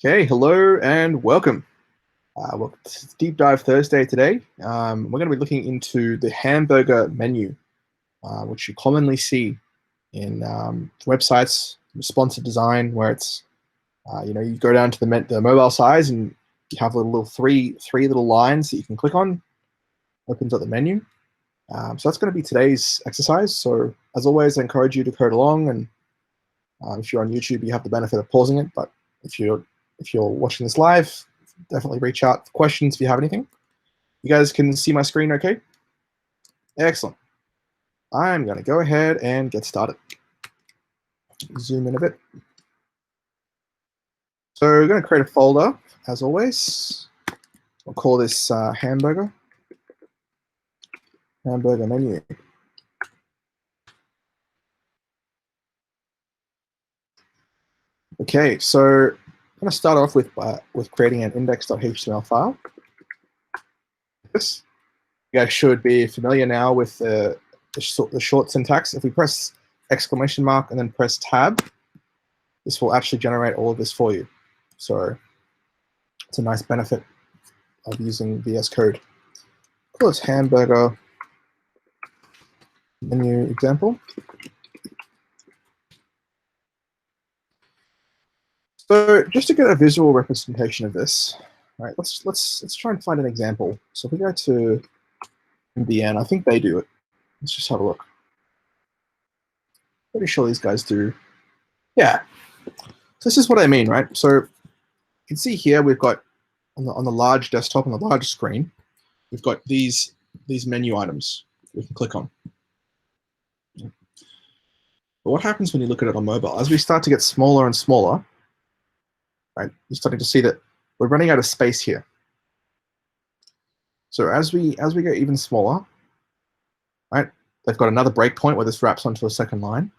Okay, hello and welcome. Welcome to Deep Dive Thursday today. We're going to be looking into the hamburger menu, which you commonly see in websites, responsive design, where it's you go down to the mobile size and you have little three little lines that you can click on. Opens up the menu. So that's going to be today's exercise. So as always, I encourage you to code along, and if you're on YouTube, you have the benefit of pausing it. But if you're watching this live, definitely reach out for questions if you have anything. You guys can see my screen okay? Excellent. I'm going to go ahead and get started. Zoom in a bit. So we're going to create a folder, as always. We'll call this hamburger menu. Okay, so I'm going to start off with creating an index.html file. This, you guys should be familiar now with the short syntax. If we press exclamation mark and then press tab, this will actually generate all of this for you. So it's a nice benefit of using VS Code. Call this hamburger menu example. So just to get a visual representation of this, right? Let's try and find an example. So if we go to MDN, I think they do it. Let's just have a look. Pretty sure these guys do. Yeah. So this is what I mean, right? So you can see here we've got on the large desktop, on the large screen, we've got these menu items we can click on. But what happens when you look at it on mobile? As we start to get smaller and smaller, right, you're starting to see that we're running out of space here. So as we go even smaller, right, they've got another breakpoint where this wraps onto a second line.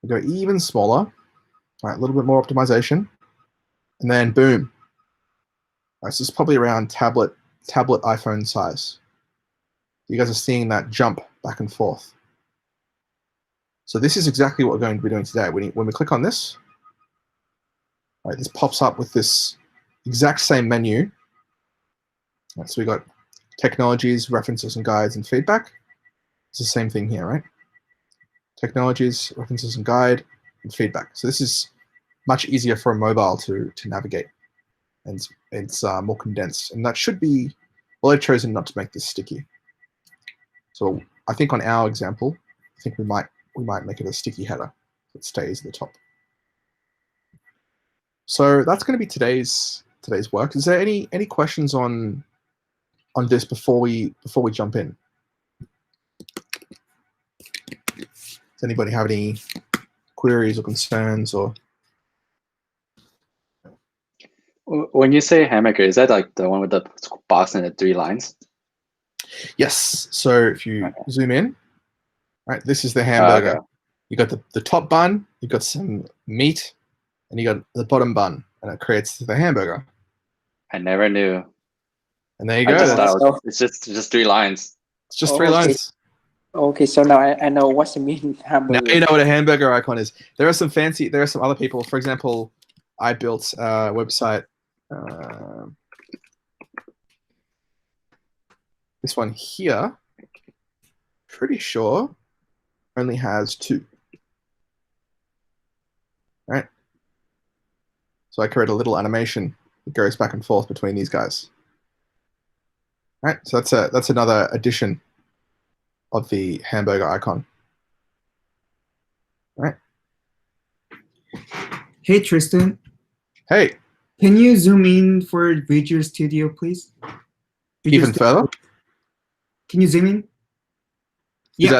We go even smaller, right, a little bit more optimization, and then boom. Right, so it's probably around tablet iPhone size. You guys are seeing that jump back and forth. So this is exactly what we're going to be doing today. When we click on this, right, this pops up with this exact same menu. Right, so we got technologies, references and guides, and feedback. It's the same thing here, right? Technologies, references and guide, and feedback. So this is much easier for a mobile to navigate, and it's more condensed. And that should be, well, I've chosen not to make this sticky. So I think on our example, I think we might make it a sticky header that stays at the top. So that's going to be today's work. Is there any questions on this before we jump in? Does anybody have any queries or concerns or? When you say hamburger, is that like the one with the box and the 3 lines? Yes. So if you zoom in, right, this is the hamburger. Okay. You got the top bun, you got some meat, and you got the bottom bun, and it creates the hamburger. I never knew. And there you go. I just thought it's just 3 lines. It's just 3 lines. Okay, so now I know what's the meaning hamburger. Now you know what a hamburger icon is. There are some other people. For example, I built a website. This one here, pretty sure, only has 2. Right? So I create a little animation that goes back and forth between these guys. Right? So that's another addition of the hamburger icon. Right? Hey, Tristan. Hey. Can you zoom in for Visual Studio, please? Even further? Can you zoom in? Is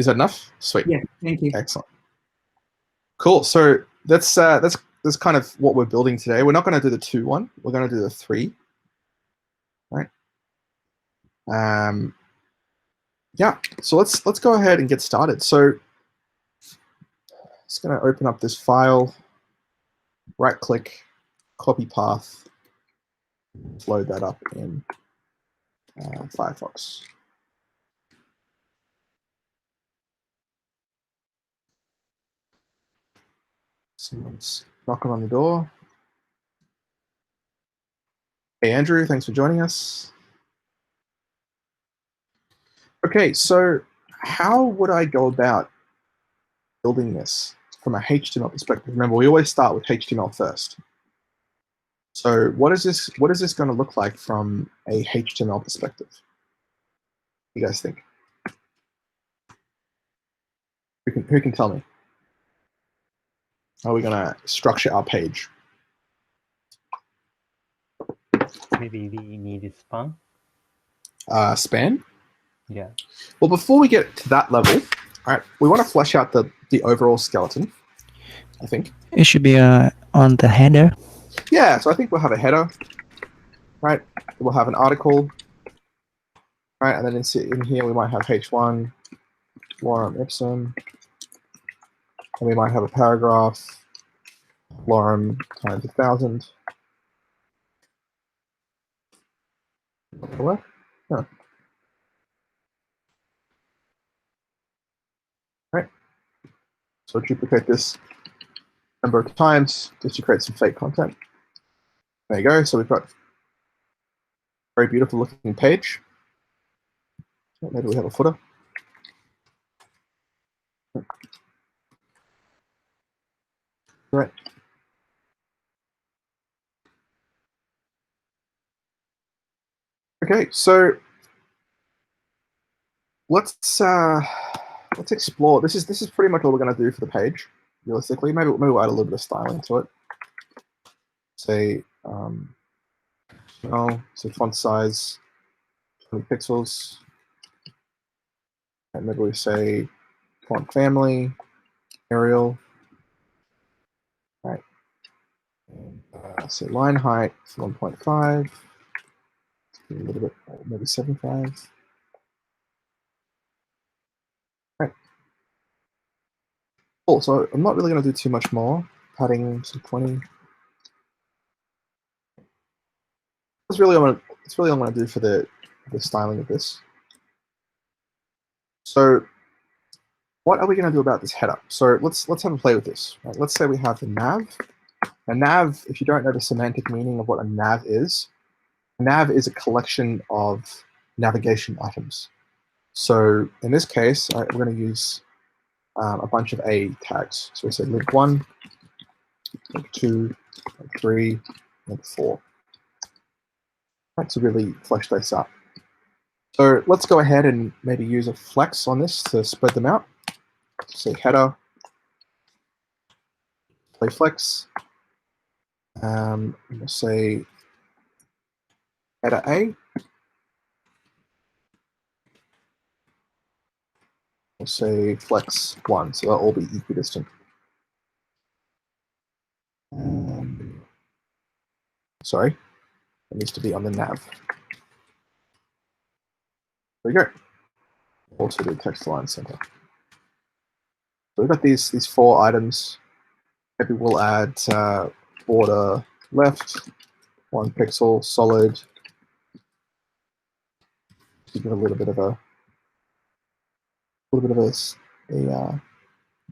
that enough? Sweet. Yeah, thank you. Excellent. Cool. So that's kind of what we're building today. We're not going to do the 2-1. We're going to do the 3. Right? Yeah. So let's go ahead and get started. So just going to open up this file, right-click, copy path, load that up in Firefox. Someone's knocking on the door. Hey, Andrew, thanks for joining us. Okay, so how would I go about building this from a HTML perspective? Remember, we always start with HTML first. So what is this going to look like from a HTML perspective? What do you guys think? Who can tell me? How are we going to structure our page? Maybe we need a span. Span? Yeah. Well, before we get to that level, all right, we want to flesh out the overall skeleton, I think. It should be on the header. Yeah, so I think we'll have a header, right? We'll have an article, right? And then in here we might have H1, lorem ipsum, and we might have a paragraph, lorem times 1,000. What? No. Right. So duplicate this number of times just to create some fake content. There you go. So we've got a very beautiful looking page. Maybe we have a footer. Right. Okay, so let's explore. This is pretty much all we're going to do for the page. Realistically, maybe we'll add a little bit of styling to it. Say, so font size 20 pixels, and maybe we say font family, Arial. Right. And, say line height 1.5. A little bit, maybe 7.5. Right. Cool. So I'm not really going to do too much more. Padding some 20. That's really all I'm going to do for the styling of this. So what are we going to do about this header? So let's have a play with this. Right? Let's say we have the nav. A nav, if you don't know the semantic meaning of what a nav is a collection of navigation items. So in this case, we're going to use a bunch of A tags. So we say link 1, link 2, link 3, link 4. Right, to really flesh this up. So let's go ahead and maybe use a flex on this to spread them out. Say header, play flex. We'll say header A. We'll say flex 1, so they'll all be equidistant. Sorry, it needs to be on the nav. There we go. Also do text align center. So we've got these 4 items. Maybe we'll add border left, 1 pixel, solid. To give a little bit of a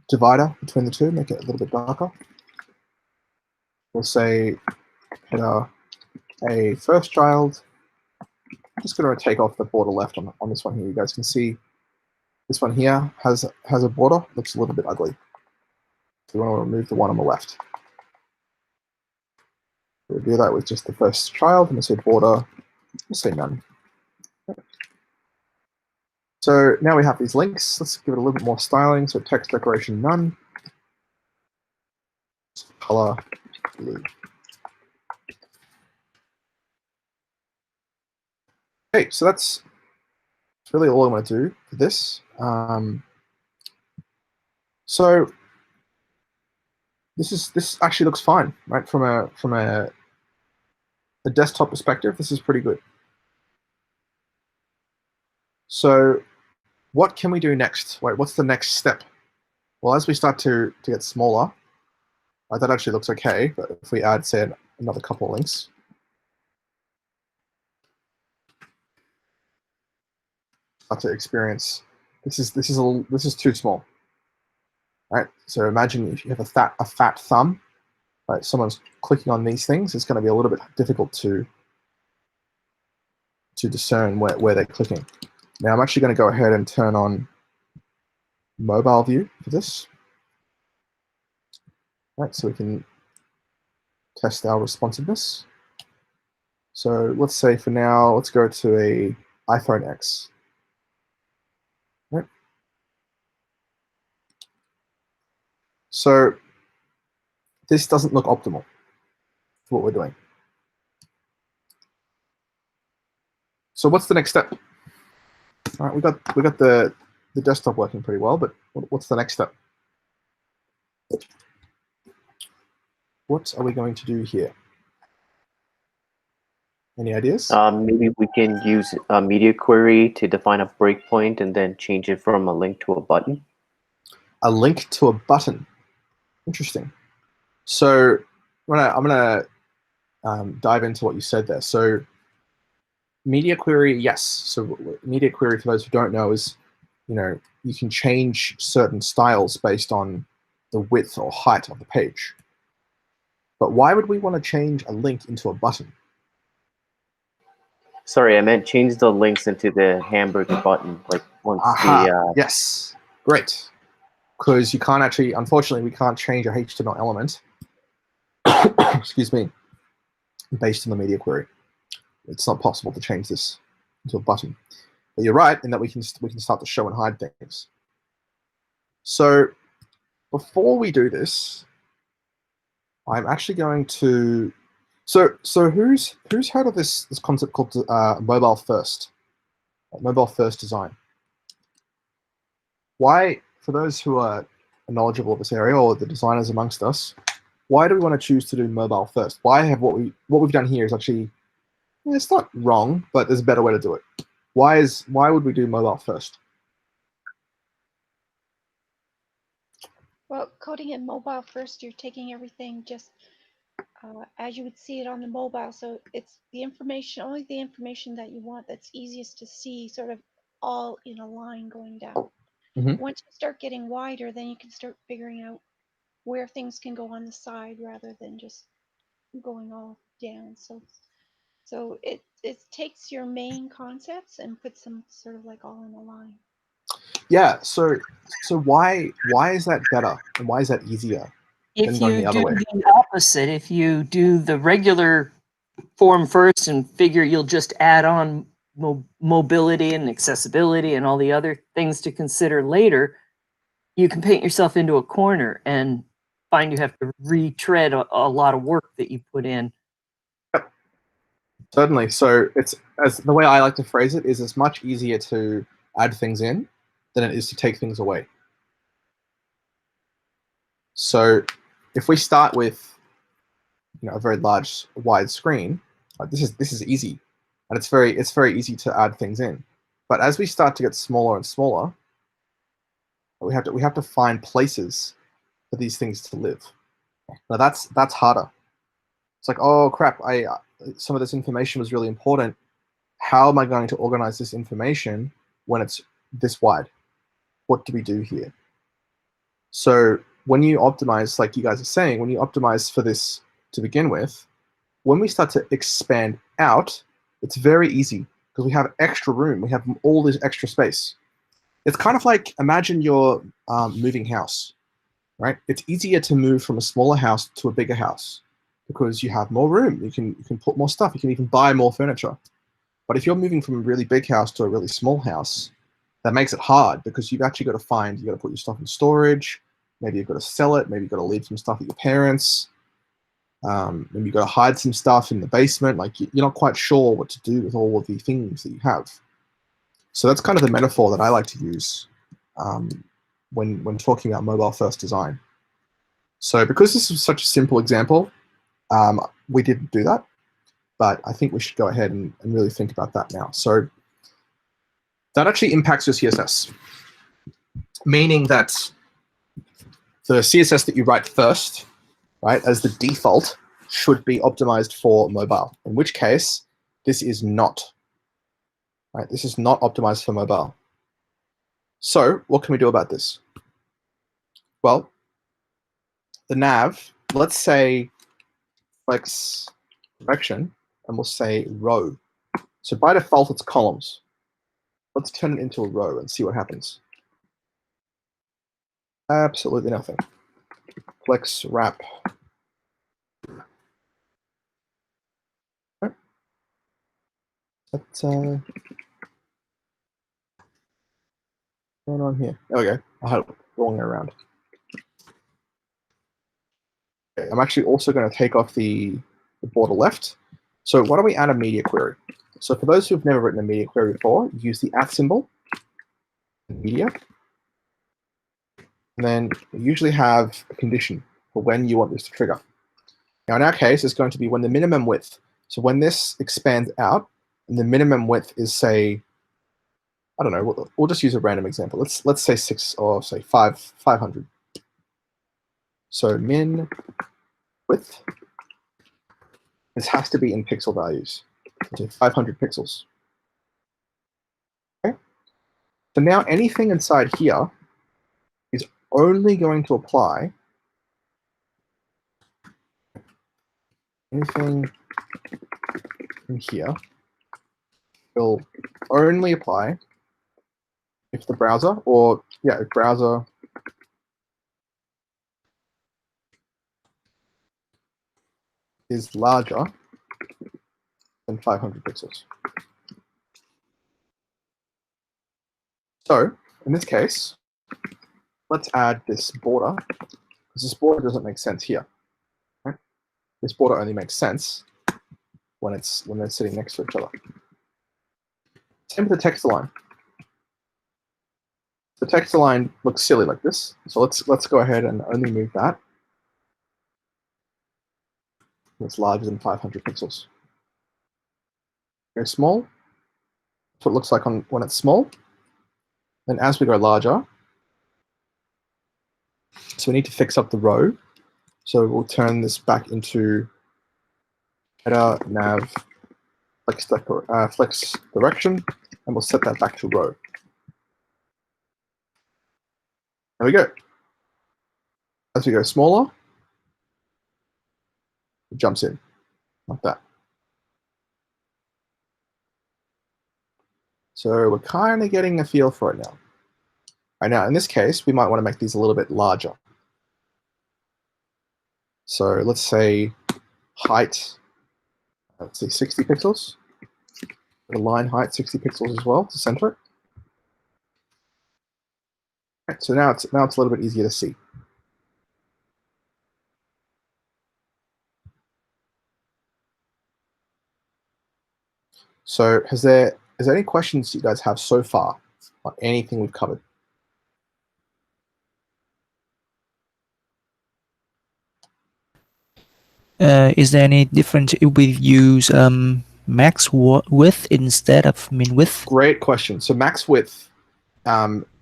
divider between the two, make it a little bit darker. We'll say header A first child. I'm just going to take off the border left on this one here. You guys can see this one here has a border. Looks a little bit ugly. So we want to remove the one on the left. We'll do that with just the first child, and we'll say border, we'll say none. So now we have these links. Let's give it a little bit more styling. So text decoration none. Color blue. Okay, so that's really all I'm going to do for this. So this actually looks fine, right? From a desktop perspective, this is pretty good. So what can we do next? Wait, what's the next step? Well, as we start to get smaller, that actually looks okay. But if we add, say, another couple of links, start to experience this is too small, right? So imagine if you have a fat thumb, right? Someone's clicking on these things, it's going to be a little bit difficult to to discern where they're clicking. Now I'm actually going to go ahead and turn on mobile view for this. Right, so we can test our responsiveness. So let's say for now, let's go to a iPhone X. Right. So this doesn't look optimal for what we're doing. So what's the next step? All right, we got the desktop working pretty well, but what's the next step? What are we going to do here? Any ideas? Maybe we can use MediaQuery to define a breakpoint and then change it from a link to a button. A link to a button. Interesting. So I'm gonna dive into what you said there. So MediaQuery, yes. So MediaQuery, for those who don't know, is you can change certain styles based on the width or height of the page. But why would we want to change a link into a button? Sorry, I meant change the links into the hamburger button. Like once yes, great. Because you can't actually, unfortunately, we can't change a HTML element. Excuse me, based on the MediaQuery. It's not possible to change this into a button. But you're right in that we can start to show and hide things. So before we do this, I'm actually going to. So who's heard of this concept called mobile first design? Why, for those who are knowledgeable of this area or the designers amongst us, why do we want to choose to do mobile first? Why have what we've done here is actually, it's not wrong, but there's a better way to do it. Why would we do mobile first? Well, coding in mobile first, you're taking everything just as you would see it on the mobile. So it's the information, only the information that you want that's easiest to see, sort of all in a line going down. Mm-hmm. Once you start getting wider, then you can start figuring out where things can go on the side rather than just going all down. So it takes your main concepts and puts them sort of like all in a line. Yeah. So why is that better and why is that easier? If you do the opposite, if you do the regular form first and figure you'll just add on mobility and accessibility and all the other things to consider later, you can paint yourself into a corner and find you have to retread a lot of work that you put in. Yep. Certainly. So it's, as the way I like to phrase it, is it's much easier to add things in than it is to take things away. So if we start with a very large wide screen, this is easy, and it's very easy to add things in. But as we start to get smaller and smaller, we have to find places for these things to live. Now that's harder. It's like, oh crap, some of this information was really important. How am I going to organize this information when it's this wide? What do we do here? So when you optimize, like you guys are saying, when you optimize for this to begin with, when we start to expand out, it's very easy because we have extra room. We have all this extra space. It's kind of like, imagine you're moving house, right? It's easier to move from a smaller house to a bigger house because you have more room. You can put more stuff. You can even buy more furniture. But if you're moving from a really big house to a really small house, that makes it hard because you've actually got to put your stuff in storage. Maybe you've got to sell it. Maybe you've got to leave some stuff at your parents'. Maybe you've got to hide some stuff in the basement. Like you're not quite sure what to do with all of the things that you have. So that's kind of the metaphor that I like to use when talking about mobile first design. So because this is such a simple example, we didn't do that, but I think we should go ahead and really think about that now. So that actually impacts your CSS, meaning that the CSS that you write first, right, as the default, should be optimized for mobile, in which case this is not. Right, this is not optimized for mobile. So what can we do about this? Well, the nav, let's say flex direction, and we'll say row. So by default, it's columns. Let's turn it into a row and see what happens. Absolutely nothing. Flex wrap. What's going on here? There we go. I had it wrong way around. Okay, I'm actually also going to take off the border left. So why don't we add a media query? So for those who've never written a media query before, use the @ symbol, media, and then you usually have a condition for when you want this to trigger. Now in our case, it's going to be when the minimum width. So when this expands out, and the minimum width is, say, I don't know, we'll just use a random example. Let's say 6 or say 500. So min width. This has to be in pixel values. So 500 pixels. Okay. So now anything inside here is only going to apply. Anything in here will only apply if the browser, or yeah, if browser is larger than 500 pixels. So in this case, let's add this border, because this border doesn't make sense here. Right? This border only makes sense when they're sitting next to each other. Same with the text align. The text align looks silly like this, so let's go ahead and only move that. It's larger than 500 pixels. Very small. That's what it looks like when it's small. Then as we go larger, so we need to fix up the row. So we'll turn this back into header nav flex direction, and we'll set that back to row. There we go. As we go smaller, it jumps in like that. So we're kind of getting a feel for it now. Right now, in this case, we might want to make these a little bit larger. So let's say height, let's say 60 pixels. The line height 60 pixels as well to center it. Right, so now it's a little bit easier to see. So is there any questions you guys have so far on anything we've covered? Is there any difference if we use max width instead of min width? Great question. So max width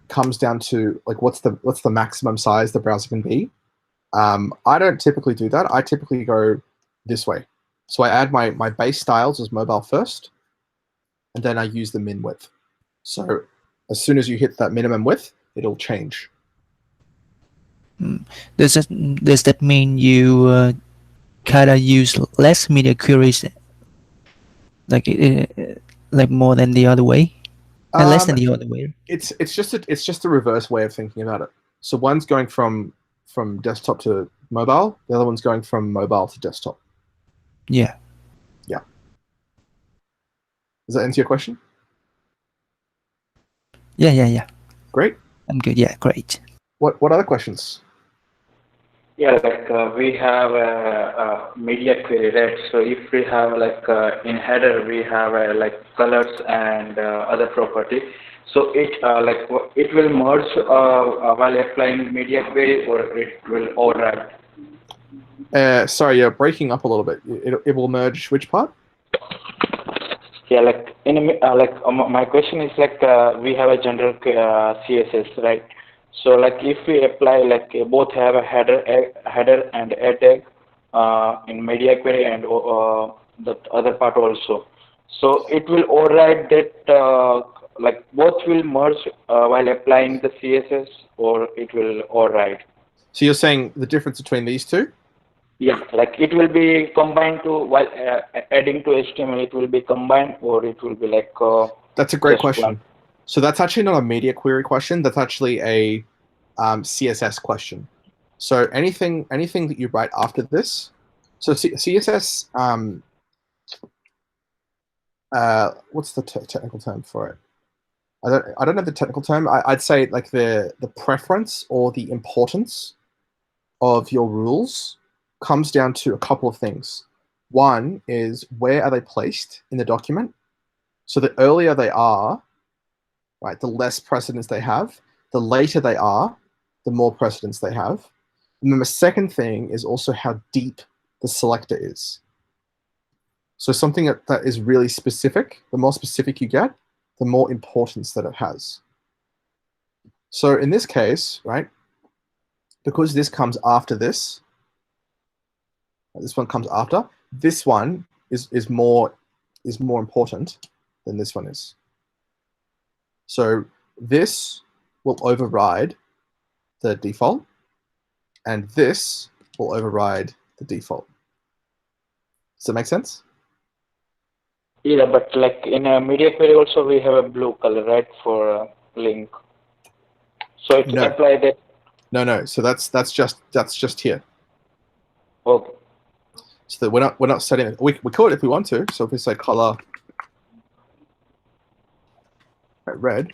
comes down to like what's the maximum size the browser can be. I don't typically do that. I typically go this way. So I add my base styles as mobile first, and then I use the min width. So as soon as you hit that minimum width, it'll change. Does that mean you kind of use less media queries, like more than the other way, and less than the other way? It's just a reverse way of thinking about it. So one's going from desktop to mobile, the other one's going from mobile to desktop. Yeah. Yeah. Does that answer your question? Yeah. Great. I'm good. Yeah, great. What other questions? Yeah, like we have a media query, right? So if we have like in header we have like colors and other property. So it it will merge while applying media query, or it will override. Sorry, you're breaking up a little bit. It will merge which part? Yeah, like my question is like we have a general CSS, right? So like if we apply like both have a header and a tag in MediaQuery and the other part also, so it will override that like both will merge while applying the CSS, or it will override. So you're saying the difference between these two? Yeah, like it will be combined to while adding to HTML. It will be combined, or it will be like. That's a great just question. one. So that's actually not a MediaQuery question. That's actually a CSS question. So anything that you write after this. So CSS. What's the technical term for it? I don't know the technical term. I'd say like the preference or the importance of your rules comes down to a couple of things. One is, where are they placed in the document? So the earlier they are, right, the less precedence they have. The later they are, the more precedence they have. And then the second thing is also how deep the selector is. So something that is really specific, the more specific you get, the more importance that it has. So in this case, right, because this comes after this one comes after, this one is more important than this one is. So this will override the default, and this will override the default. Does that make sense? Yeah, but like in a MediaQuery also we have a blue color, right, for link. So it's No. apply that. No. So that's just here. Okay. So that we're not setting it. We could if we want to. So if we say color red,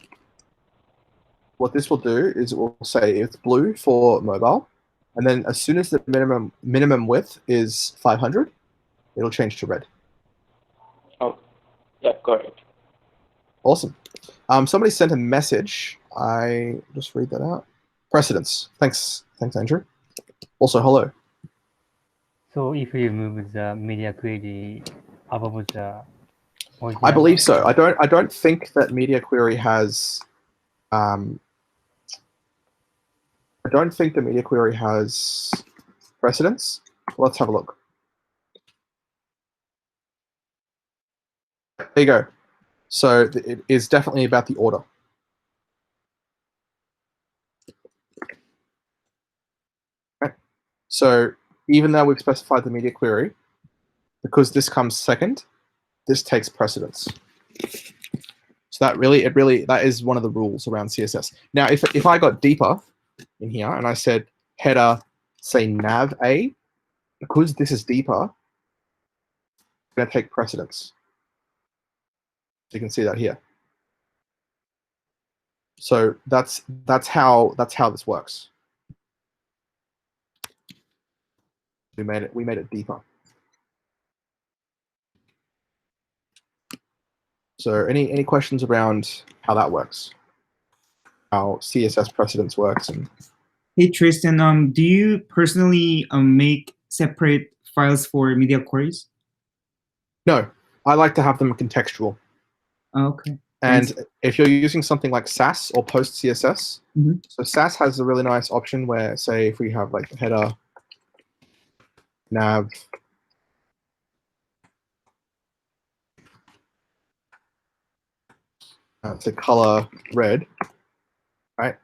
what this will do is it will say it's blue for mobile, and then as soon as the minimum width is 500, it'll change to red. Oh, yeah, got it. Awesome. Somebody sent a message. I just read that out. Precedence. Thanks, Andrew. Also, hello. So if you move the MediaQuery above the original, I believe so. I don't think that MediaQuery has. I don't think the MediaQuery has precedence. Let's have a look. There you go. So it is definitely about the order. Okay. So even though we've specified the MediaQuery, because this comes second, this takes precedence. So that is one of the rules around CSS. Now, if I got deeper in here and I said header, say nav A, because this is deeper, it's going to take precedence. You can see that here. So that's how this works. We made it deeper. So any questions around how that works? How CSS precedence works? And Hey Tristan, do you personally make separate files for media queries? no, I like to have them contextual. Okay. And Thanks. if you're using something like Sass or Post CSS, Mhm. so Sass has a really nice option where, say, if we have like header, nav, say color red, right?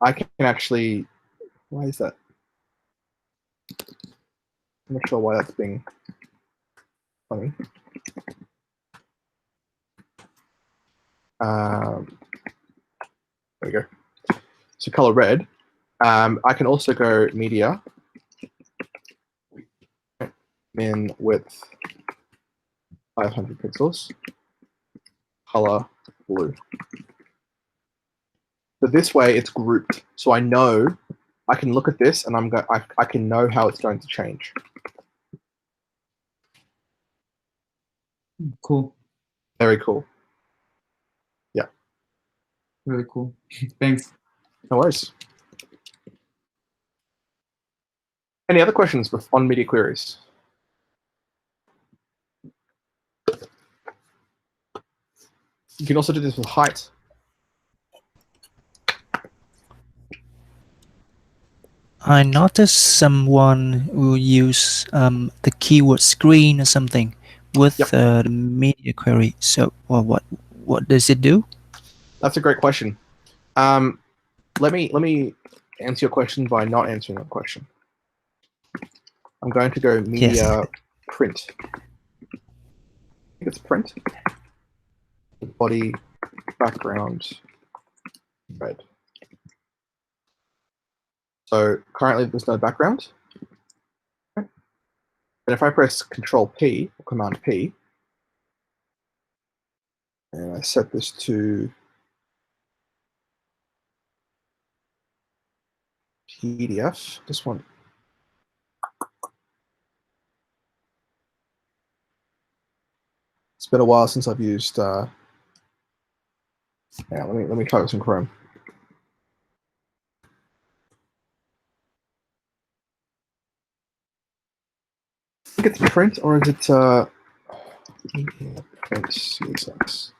I can actually, why is that? I'm not sure why that's being funny. There we go. So color red. I can also go media, min width 500 pixels, color blue. So this way it's grouped. So I know I can look at this and I can know how it's going to change. Cool. Very cool. Yeah. Really cool. Thanks. No worries. Any other questions on media queries? You can also do this with height. I noticed someone will use the keyword screen or something with Yep. the media query. So, well, what does it do? That's a great question. Let me answer your question by not answering your question. I'm going to go media print. I think it's print. Body background red. So currently there's no background. Okay. And if I press Control P or Command P, and I set this to PDF, this one. It's been a while since I've used. Yeah, let me try this in Chrome. I think it's print, or is it print CSS?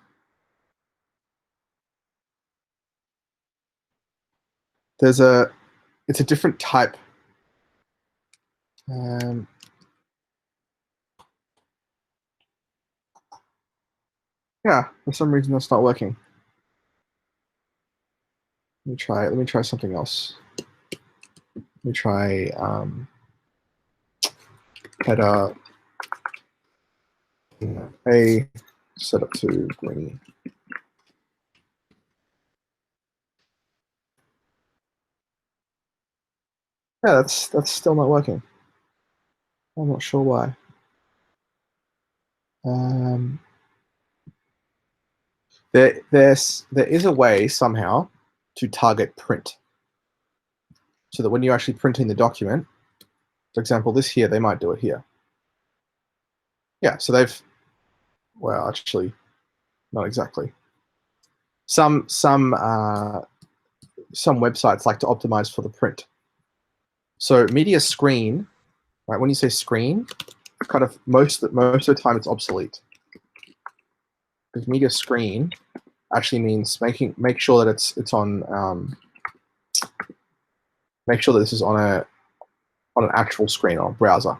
It's a different type. Yeah, for some reason that's not working. Let me try something else. Let me try header A set up to green. Yeah, that's still not working. I'm not sure why. There is a way somehow to target print, so that when you're actually printing the document, for example, this here, they might do it here. Yeah, so they've, well, actually, not exactly. Some websites like to optimize for the print. So media screen, right? When you say screen, kind of most of the time it's obsolete, because media screen actually means make sure that it's on make sure that this is on an actual screen on a browser,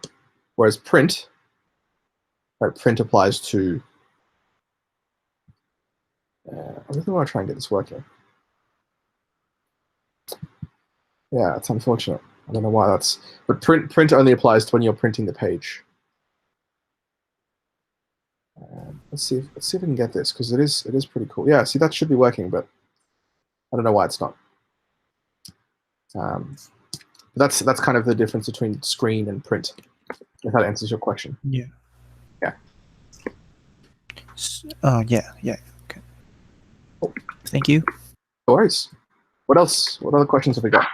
whereas print, right? Print applies to. I really want to try and get this working. Yeah, it's unfortunate. I don't know why that's. But print only applies to when you're printing the page. Let's see if we can get this, because it is pretty cool. Yeah, see, that should be working, but I don't know why it's not. That's kind of the difference between screen and print, if that answers your question. Yeah. Yeah. Yeah. Okay. Thank you. No worries. What else? What other questions have we got?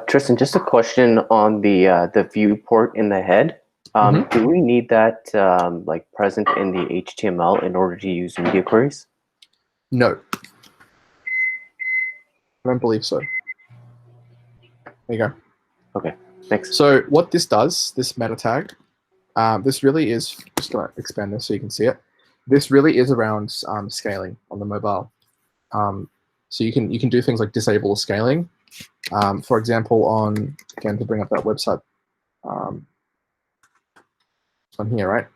Tristan, just a question on the viewport in the head. Do we need that like present in the HTML in order to use media queries? No. I don't believe so. There you go. Okay, thanks. So what this does, this meta tag, this really is, just going to expand this so you can see it. This really is around scaling on the mobile. So you can do things like disable scaling. For example, again, to bring up that website, on here, right?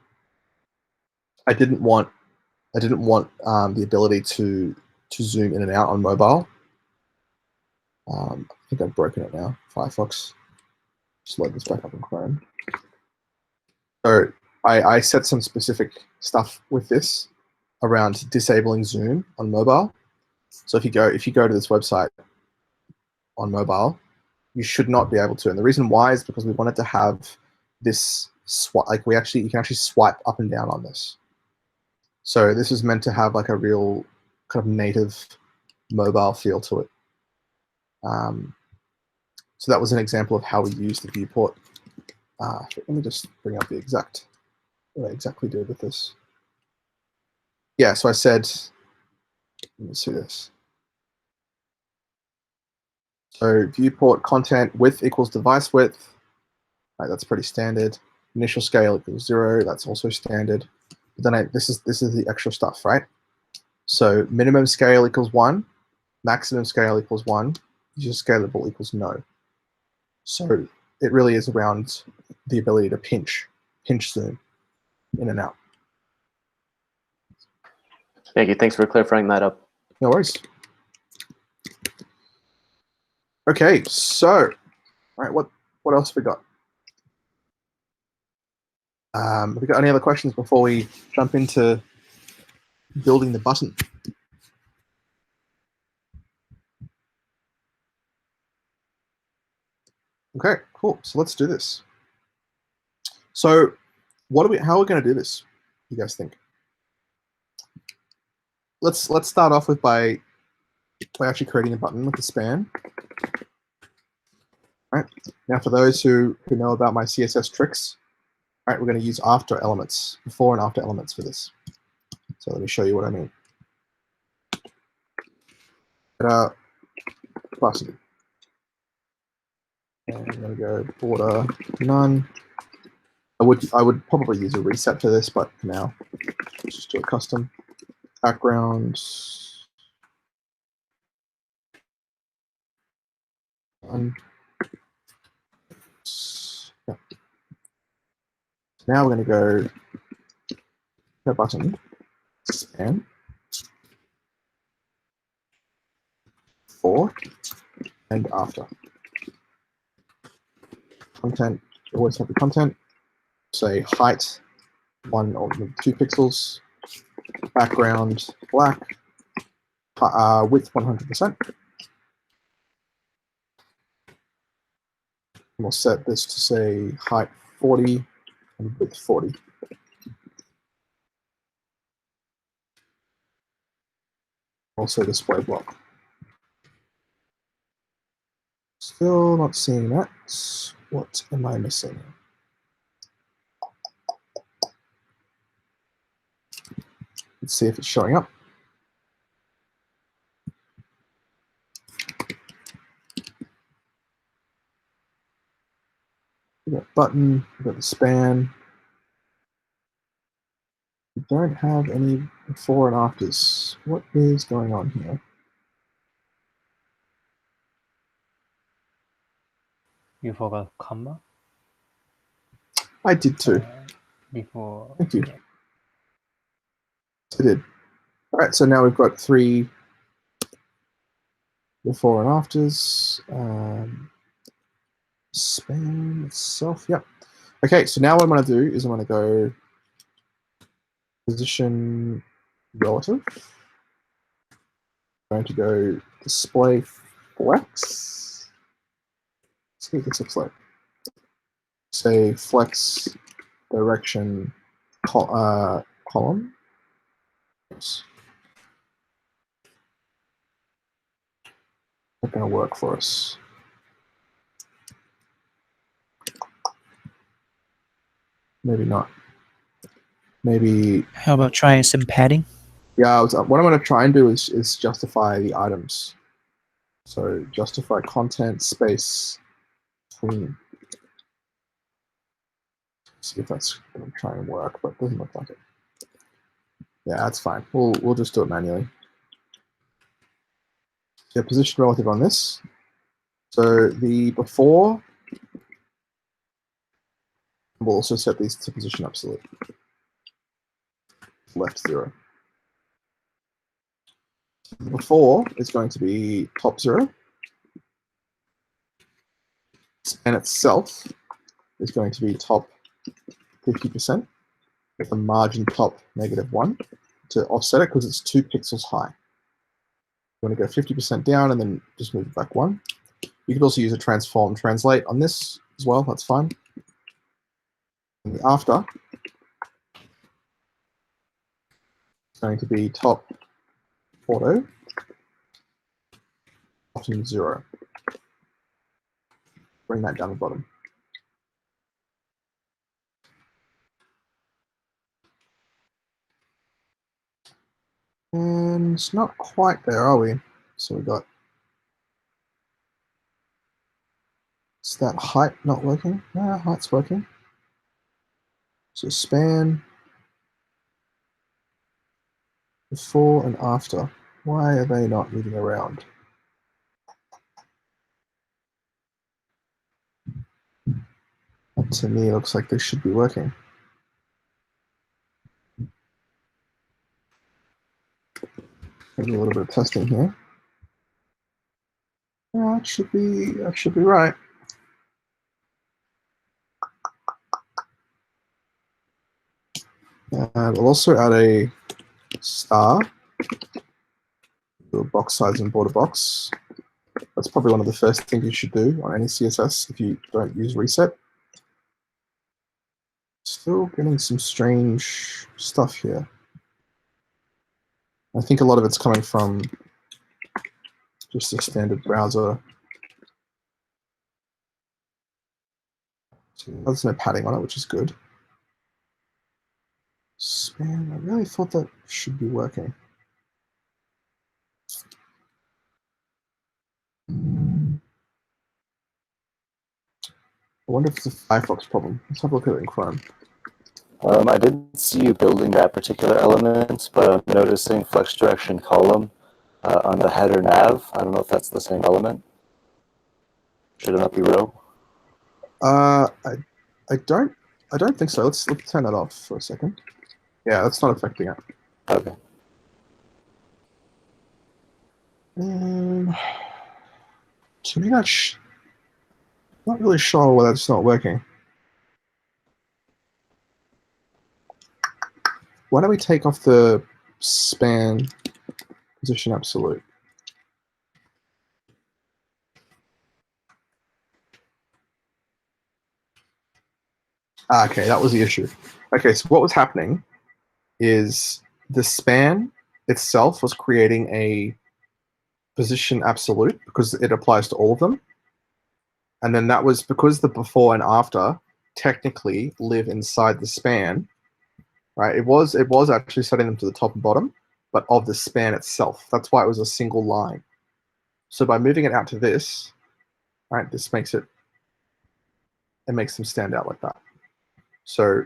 I didn't want the ability to zoom in and out on mobile. I think I've broken it now. Firefox. Just load this back up in Chrome. So I set some specific stuff with this around disabling zoom on mobile. So if you go to this website on mobile, you should not be able to. And the reason why is because we wanted to have this swipe, like you can actually swipe up and down on this. So this is meant to have like a real kind of native mobile feel to it. So that was an example of how we use the viewport. Let me just bring up what I exactly did with this. Yeah, so I said, let me see this. So viewport content width equals device width. Right, that's pretty standard. Initial scale equals 0. That's also standard. But then this is the extra stuff, right? So minimum scale equals 1. Maximum scale equals 1. User scalable equals no. So it really is around the ability to pinch zoom in and out. Thank you. Thanks for clarifying that up. No worries. Okay, so, all right, what else have we got? Have we got any other questions before we jump into building the button? Okay, cool. So let's do this. So how are we going to do this? You guys think? Let's start off with by actually creating a button with the span. All right. Now, for those who know about my CSS tricks, all right, we're going to use after elements, before and after elements for this. So let me show you what I mean. Classic. And I'm going to go border none. I would probably use a reset for this, but for now, let's just do a custom background. Yeah. Now we're going to go button span before and after. Content, always have the content. Say height 1 or 2 pixels, background black, width 100%. We'll set this to say height 40 and width 40. Also display block. Still not seeing that. What am I missing? Let's see if it's showing up. We got button, we got the span. We don't have any before and afters. What is going on here? You forgot comma I did too. before. Thank you. I did. All right, so now we've got 3 before and afters. Span itself, yep. Okay, so now what I'm going to do is I'm going to go position relative. I'm going to go display flex. Let's see what this looks like. Say flex direction column. Oops. Not going to work for us. Maybe not. Maybe. How about trying some padding? Yeah, what I'm going to try and do is justify the items. So justify content space clean. See if that's going to try and work, but it doesn't look like it. Yeah, that's fine. We'll just do it manually. So position relative on this. So the before, we'll also set these to position absolute. Left 0. The before is going to be top 0. And itself is going to be top 50% with the margin top -1 to offset it because it's 2 pixels high. You want to go 50% down and then just move it back 1. You could also use a transform translate on this as well, that's fine. And the after is going to be top auto, bottom 0. Bring that down the bottom. And it's not quite there, are we? So we got, is that height not working? No, height's working. So span, before and after. Why are they not moving around? That to me looks like they should be working. Maybe a little bit of testing here. Yeah, that should be right. We'll also add a star, do a box size and border box. That's probably one of the first things you should do on any CSS if you don't use reset. Still getting some strange stuff here. I think a lot of it's coming from just a standard browser. So there's no padding on it, which is good. Span, I really thought that should be working. I wonder if it's a Firefox problem. Let's have a look at it in Chrome. I didn't see you building that particular element, but I'm noticing flex direction column on the header nav. I don't know if that's the same element. Should it not be row? I don't think so. Let's turn that off for a second. Yeah, that's not affecting it. Okay. To me, that's not really sure why that's not working. Why don't we take off the span position absolute? Okay, that was the issue. Okay, so what was happening is the span itself was creating a position absolute because it applies to all of them. And then that was because the before and after technically live inside the span, right? It was actually setting them to the top and bottom, but of the span itself. That's why it was a single line. So by moving it out to this, right, this makes it makes them stand out like that. So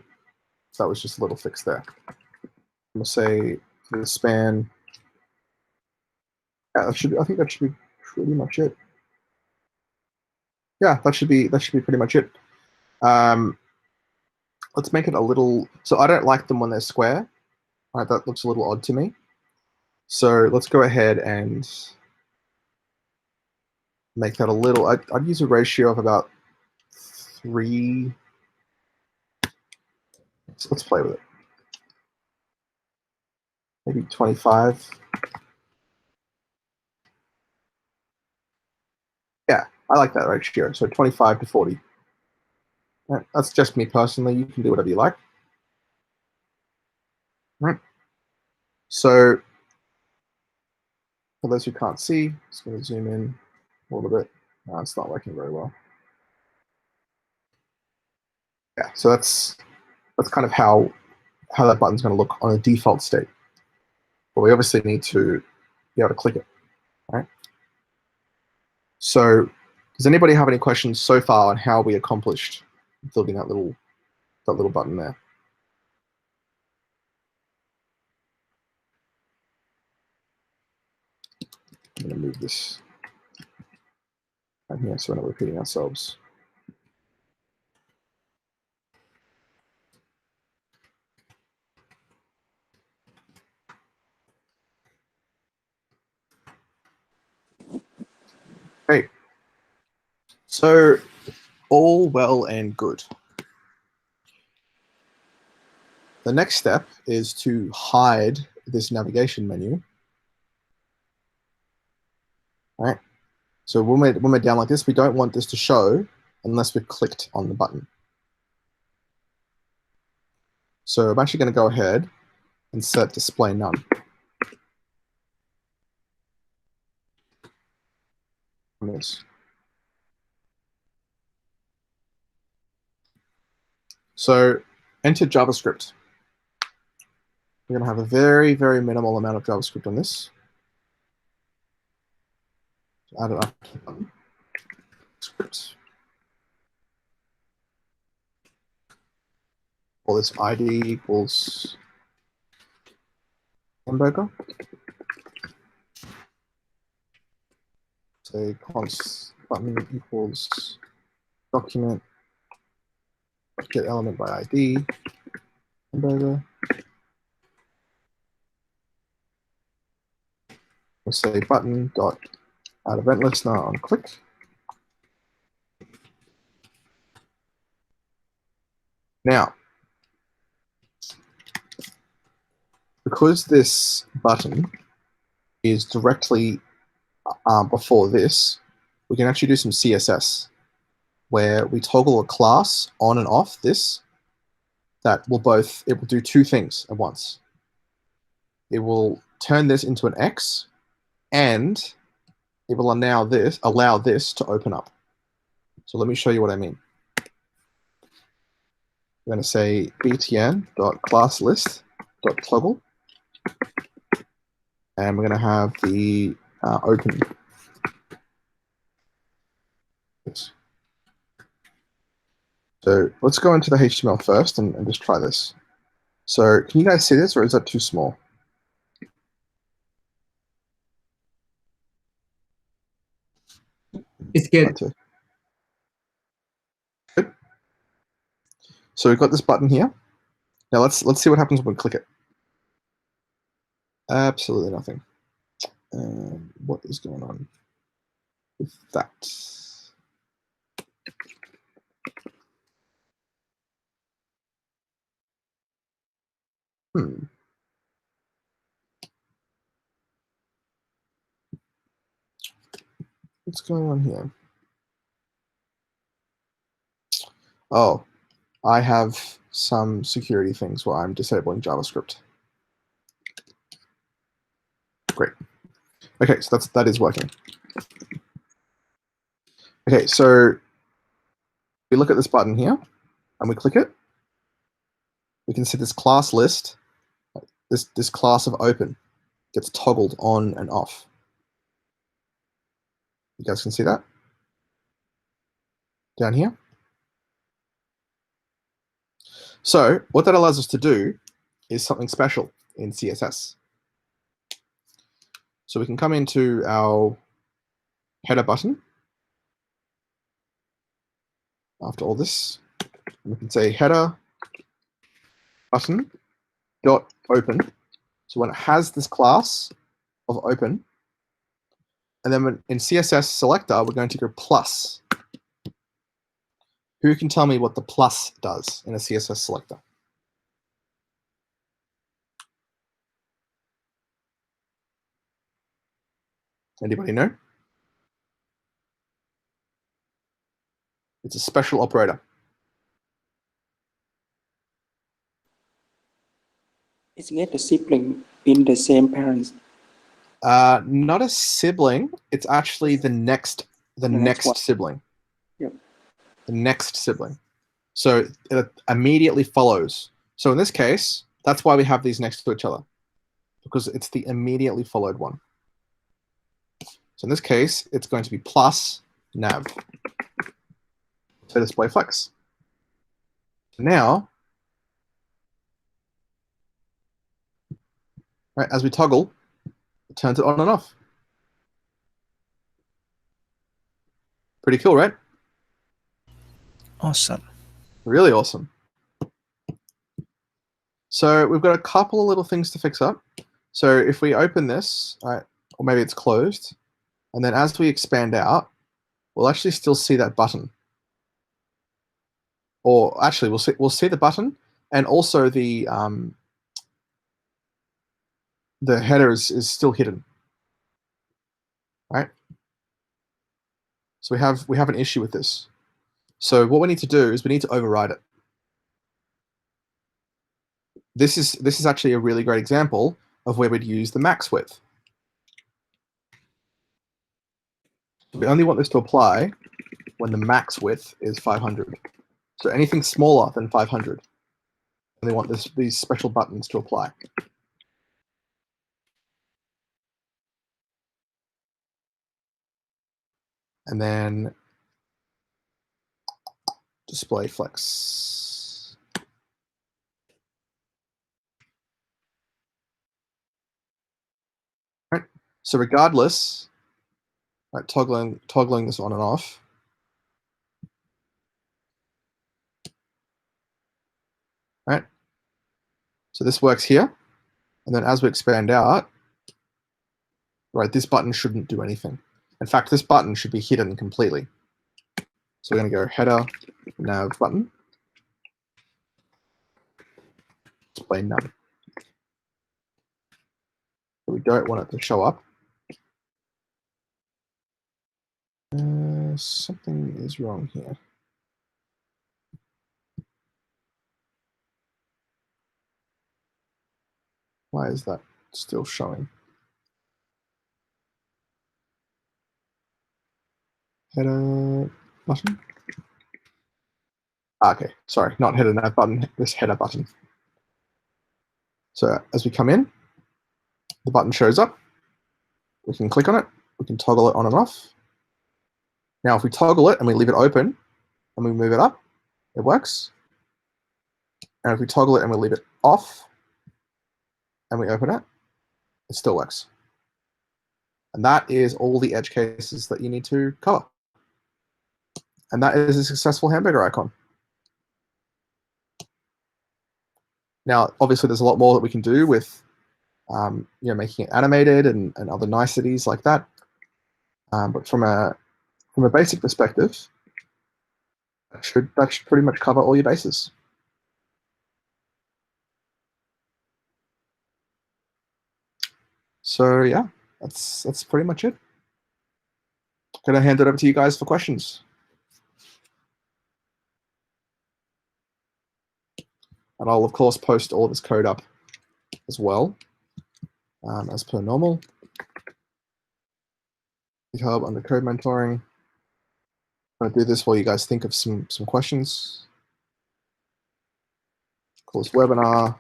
that was just a little fix there. I'm gonna say the span. Yeah, I think that should be pretty much it. Yeah, that should be pretty much it. Let's make it a little. So I don't like them when they're square. Right, that looks a little odd to me. So let's go ahead and make that a little. I'd use a ratio of about 3. Let's play with it. Maybe 25. Yeah, I like that ratio. So 25 to 40. Right, that's just me personally. You can do whatever you like. Right. So for those who can't see, just going to zoom in a little bit. No, it's not working very well. Yeah, so that's kind of how that button's going to look on a default state. But we obviously need to be able to click it, right? So does anybody have any questions so far on how we accomplished building that little button there? I'm going to move this down here so we're not repeating ourselves. Okay, so all well and good. The next step is to hide this navigation menu. All right. So when we're down like this, we don't want this to show unless we've clicked on the button. So I'm actually going to go ahead and set display none. This. So enter JavaScript. We're going to have a very, very minimal amount of JavaScript on this. Add it up to script. Call this ID equals hamburger. Say const button equals document get element by ID hamburger. We'll say button dot add event listener on click. because this button is directly before this, we can actually do some CSS where we toggle a class on and off this that will it will do two things at once. It will turn this into an X, and it will allow this to open up. So let me show you what I mean. We're going to say btn.classList.toggle, and we're going to have the open. So let's go into the HTML first and just try this. So can you guys see this, or is that too small? It's good. Good. So we've got this button here. Now let's see what happens when we click it. Absolutely nothing. What is going on with that? What's going on here? Oh, I have some security things where I'm disabling JavaScript. Great. Okay, so that is working. Okay, so we look at this button here and we click it. We can see this class list, this class of open gets toggled on and off. You guys can see that down here. So what that allows us to do is something special in CSS. So we can come into our header button after all this, and we can say header button dot open. So when it has this class of open, and then in CSS selector, we're going to go plus. Who can tell me what the plus does in a CSS selector? Anybody know? It's a special operator. It's get the sibling in the same parents. Not a sibling. It's actually the next one. sibling. Yep. The next sibling. So it immediately follows. So in this case, that's why we have these next to each other, because it's the immediately followed one. So in this case, it's going to be plus nav. So display flex. Now, right, as we toggle, it turns it on and off. Pretty cool, right? Awesome. Really awesome. So we've got a couple of little things to fix up. So if we open this, right, or maybe it's closed, and then as we expand out, we'll actually still see that button. Or actually, we'll see the button, and also the header is still hidden, right? So we have an issue with this. So what we need to do is we need to override it. This is actually a really great example of where we'd use the max width. We only want this to apply when the max width is 500. So anything smaller than 500, and they want these special buttons to apply. And then display flex. Right. So regardless, right, toggling this on and off. Right. So this works here, and then as we expand out, right, this button shouldn't do anything. In fact, this button should be hidden completely. So we're going to go header nav button, display none. don't want it to show up. Something is wrong here. Why is that still showing? Header button? Okay, sorry, not header nav button, this header button. So as we come in, the button shows up. We can click on it. We can toggle it on and off. Now, if we toggle it and we leave it open and we move it up, it works. And if we toggle it and we leave it off and we open it, it still works. And that is all the edge cases that you need to cover. And that is a successful hamburger icon. Now, obviously, there's a lot more that we can do with making it animated and other niceties like that. But from a basic perspective, that should pretty much cover all your bases. So yeah, that's pretty much it. I'm gonna hand it over to you guys for questions. And I'll of course post all of this code up as well, as per normal. GitHub under code mentoring. I'm gonna do this while you guys think of some questions. Call this webinar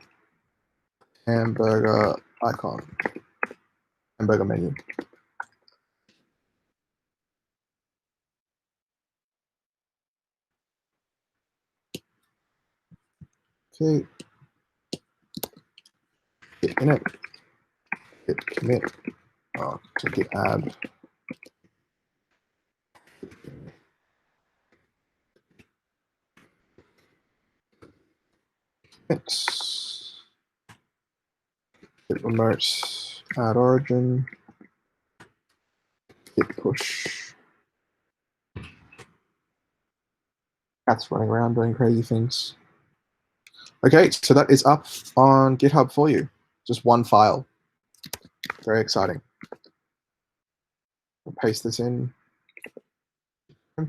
hamburger icon, hamburger menu. Okay. Git init, git commit, to git add. Git remote, add origin, git push. Cat's running around doing crazy things. Okay, so that is up on GitHub for you. Just one file. Very exciting. I'll paste this in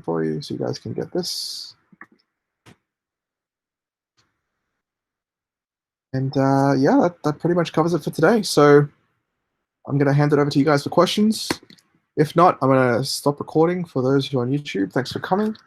for you so you guys can get this. And yeah, that pretty much covers it for today. So I'm going to hand it over to you guys for questions. If not, I'm going to stop recording for those who are on YouTube. Thanks for coming.